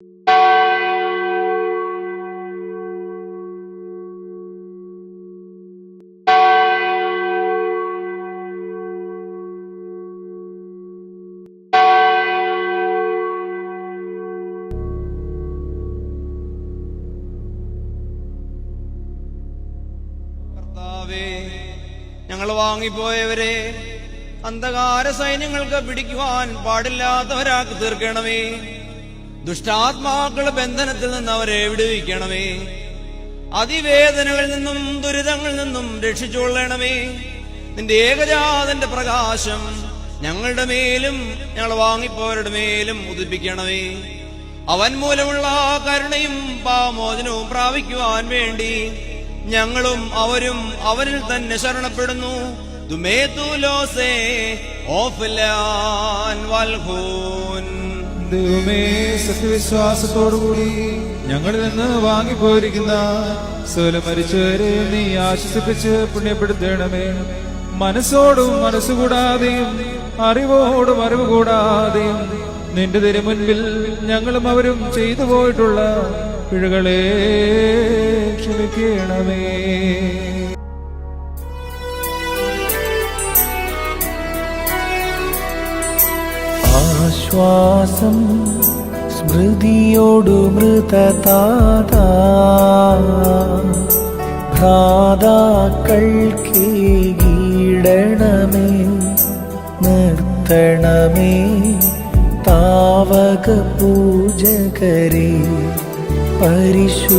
ഞങ്ങൾ വാങ്ങിപ്പോയവരെ അന്ധകാര സൈന്യങ്ങൾക്ക് പിടിക്കുവാൻ പാടില്ലാത്തവരാക്കി തീർക്കണമേ. ദുഷ്ടാത്മാക്കളുടെ ബന്ധനത്തിൽ നിന്ന് അവരെ വിടുവിക്കണമേ. അതിവേദനകളിൽ നിന്നും ദുരിതങ്ങളിൽ നിന്നും രക്ഷിച്ചുകൊള്ളണമേ. നിന്റെ ഏകജാതന്റെ പ്രകാശം ഞങ്ങളുടെ മേലും ഞങ്ങൾ വാങ്ങിപ്പോയവരുടെ മേലും ഉദിപ്പിക്കണമേ. അവൻ മൂലമുള്ള കരുണയും പാപമോചനവും പ്രാപിക്കുവാൻ വേണ്ടി ഞങ്ങളും അവരും അവനിൽ തന്നെ ശരണപ്പെടുന്നു. ദൈവമേ, സത്യവിശ്വാസത്തോടുകൂടി ഞങ്ങളിൽ നിന്ന് വാങ്ങിപ്പോയിരിക്കുന്ന സകല മരിച്ചവരെ നീ ആശ്വസിപ്പിച്ച് പുണ്യപ്പെടുത്തണമേ. മനസ്സോടും മനസ്സുകൂടാതെയും അറിവോടും അറിവ് കൂടാതെയും നിന്റെ തിരുമുൻപിൽ ഞങ്ങളും അവരും ചെയ്തു പോയിട്ടുള്ള പിഴകളെ ക്ഷമിക്കണമേ. ആശ്വാസം സ്മൃതിയോടു മൃതതാതാ ഭ്രാതാക്കൾക്കേകീടണമേ. നിർത്തണമേ താവക പൂജകരെ പരിശുദ്ധന്മാരുടെ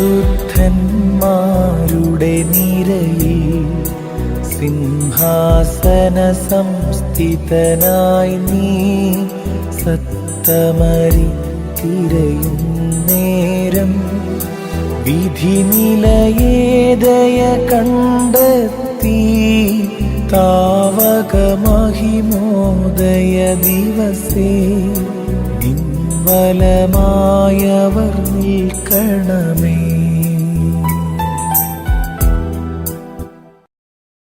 നിരയിൽ. സിംഹാസന സംസ്ഥിതനായി നീ സത്തമരി തിരയും നേരം വിധി നിലയേദയ കണ്ടെത്തി. താവക മഹിമോദയ ദിവസേ നിൻവലമായവർ നിൽക്കണമേ.